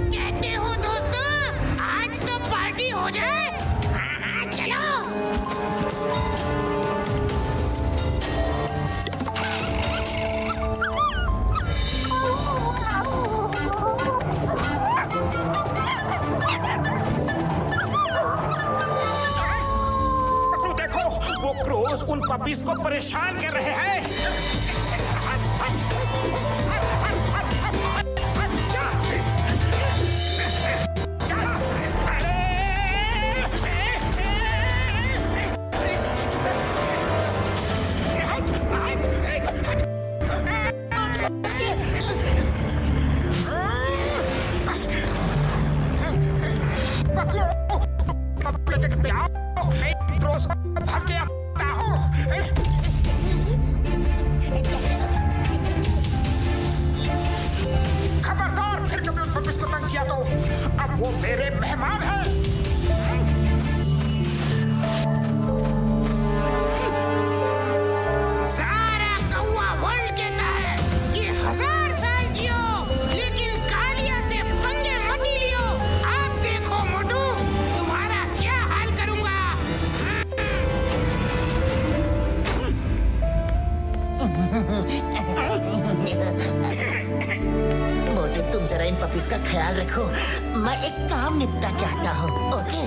कहते हो दोस्तों, आज तो पार्टी हो जाए। हाँ हाँ चलो। देखो, वो क्रोज उन पपीज को परेशान कर रहे हैं। खबरदार, फिर कभी उन पपीज को तंग किया तो अब वो मेरे मेहमान हैं। सारा कौवा वर्ल्ड कहता है कि 1000 साल जियो, लेकिन कालिया से पंगे मत ही लियो। आप देखो मोटू, तुम्हारा क्या हाल करूंगा। मोटू, तुम जरा इन पपीज का ख्याल रखो, मैं एक काम निपटा के आता हूँ। ओके?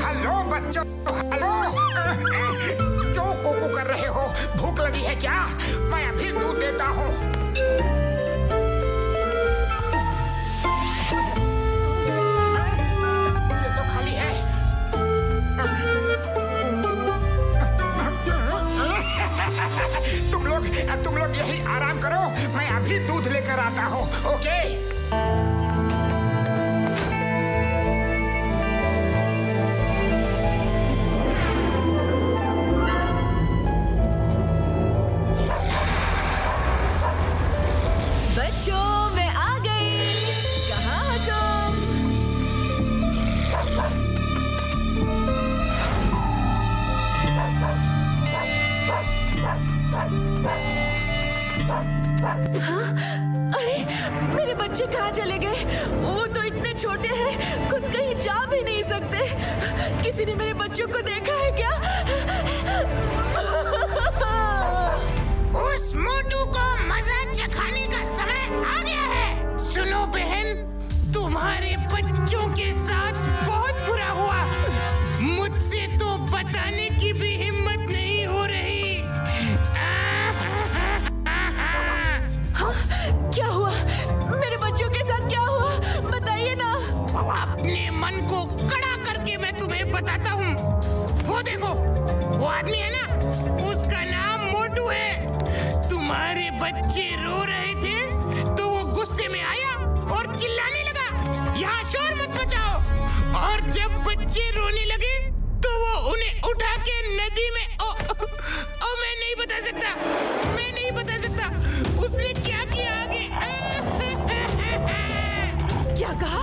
हेलो बच्चों, हेलो। क्यों कोको कर रहे हो? भूख लगी है क्या? मैं अभी दूध देता हूँ। ये तो खाली है। तुम लोग यही आराम करो, मैं अभी दूध लेकर आता हूँ। ओके? बच्चों, मैं आ गई। कहाँ हो तुम? हाँ? अरे, मेरे बच्चे कहाँ चले गए? वो तो इतने छोटे हैं, खुद कहीं जा भी नहीं सकते। किसी ने मेरे बच्चों को देखा है क्या? उस मोटू को मजा चखाने का समय आ गया है। सुनो बहन, तुम्हारे बच्चों के साथ बहुत बुरा हुआ। मुझसे तो बताने की भी हिम्मत नहीं हो रही। हाँ? क्या हुआ? मेरे बच्चों के साथ क्या हुआ? बताइए ना। अपने मन को कड़ा करके मैं तुम्हें बताता हूँ। वो देखो, वो आदमी है ना, उसका नाम मोटू है। तुम्हारे बच्चे रो रहे थे तो वो गुस्से में आया और चिल्लाने लगा, यहाँ शोर मत मचाओ। और जब बच्चे रोने लगे तो वो उन्हें उठा के नदी में मैं नहीं बता सकता, मैं नहीं बता सकता उसने क्या किया आगे। क्या कहा?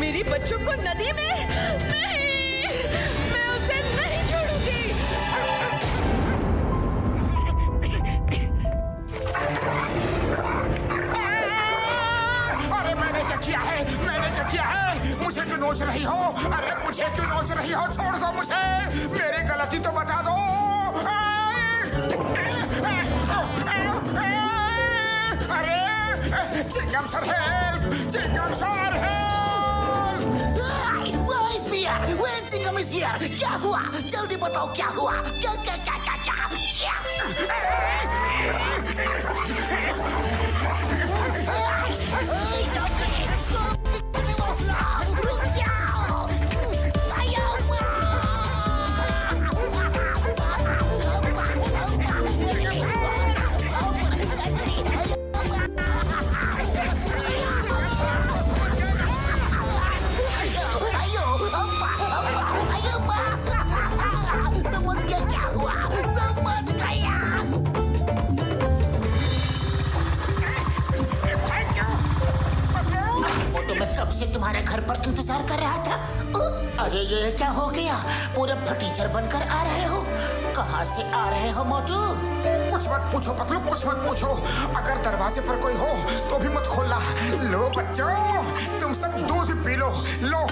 मेरे बच्चों को नदी में? नहीं, मैं उसे नहीं छोड़ूंगी। अरे मैंने क्या किया है? मैंने क्या किया है? मुझे क्यों नोच रही हो? अरे मुझे क्यों नोच रही हो? छोड़ दो मुझे, मेरी गलती तो बता दो। अरे Singam sir help, Singam sir help. Where Singam is here? क्या हुआ? जल्दी बताओ क्या हुआ? क्या क्या क्या क्या क्या रुक जाओ। समझ गया क्या हुआ? समझ गया। इंतजार कर रहा था। अरे ये क्या हो गया? पूरे फटीचर बनकर आ रहे हो? कहाँ से आ रहे हो मोटू? कुछ मत पूछो पतलू, कुछ मत पूछो। अगर दरवाजे पर कोई हो तो भी मत खोलना। लो बच्चों, तुम सब दूध पी लो। लो।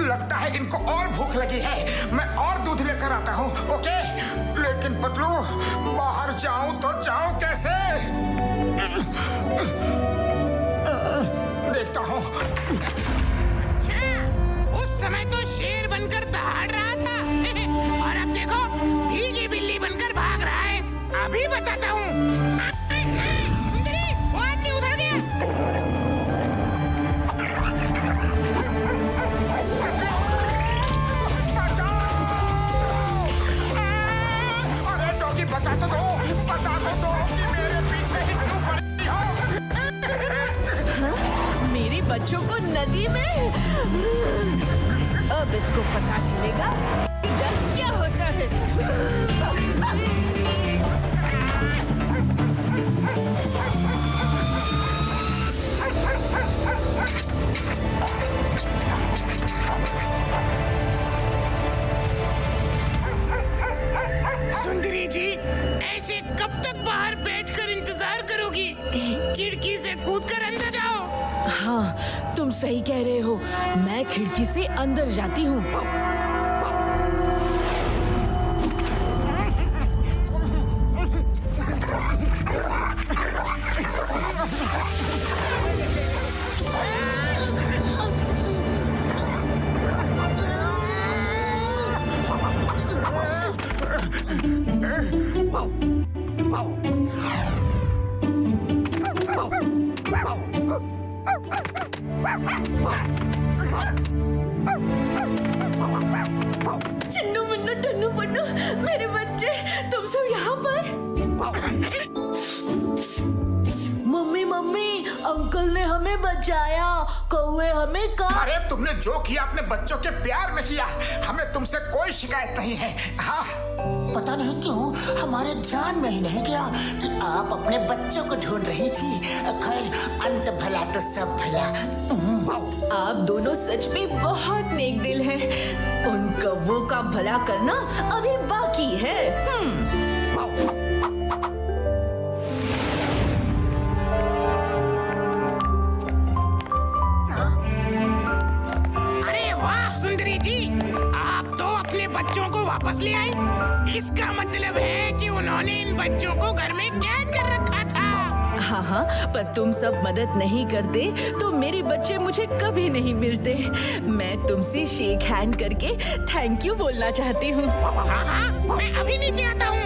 लगता है इनको और भूख लगी है। मैं और दूध लेकर आता हूँ। ओके, लेकिन पतलू बाहर जाऊं तो जाऊं कैसे? देखता हूँ। अच्छा, उस समय तो शेर बनकर दहाड़ रहा था और अब देखो भीगी बिल्ली बनकर भाग रहा है। अभी बताता हूँ। सुंदरी, वो आदमी उधर गया। बता तो दो कि मेरे पीछे ही क्यों पड़ी हो? मेरे बच्चों को नदी में? अब इसको पता चलेगा कि डर क्या होता है। सुंदरी जी, ऐसे कब तक बाहर बैठकर इंतजार करोगी? खिड़की से कूदकर अंदर जाओ। हाँ, तुम सही कह रहे हो। मैं खिड़की से अंदर जाती हूँ। चिन्नू मुन्नू टन्नू पन्नू, मेरे बच्चे, तुम सब यहाँ पर? मम्मी मम्मी, अंकल ने हमें बचाया। कौवे हमें कहा। अरे तुमने जो किया अपने बच्चों के प्यार में किया। हमें तुमसे कोई शिकायत नहीं है। हाँ, पता नहीं क्यों हमारे ध्यान में ही नहीं गया कि आप अपने बच्चों को ढूंढ रही थी। खैर, अंत भला तो सब भला। आप दोनों सच में बहुत नेक दिल हैं। उन कौवों का भला करना अभी बाकी है। अरे वाह सुंदरी जी, आप तो अपने बच्चों को वापस ले आई। इसका मतलब है कि उन्होंने इन बच्चों को घर में कैद कर रखा था। हाँ हाँ, पर तुम सब मदद नहीं करते तो मेरे बच्चे मुझे कभी नहीं मिलते। मैं तुमसे शेक हैंड करके थैंक यू बोलना चाहती हूँ। हाँ हाँ, मैं अभी नीचे आता हूँ।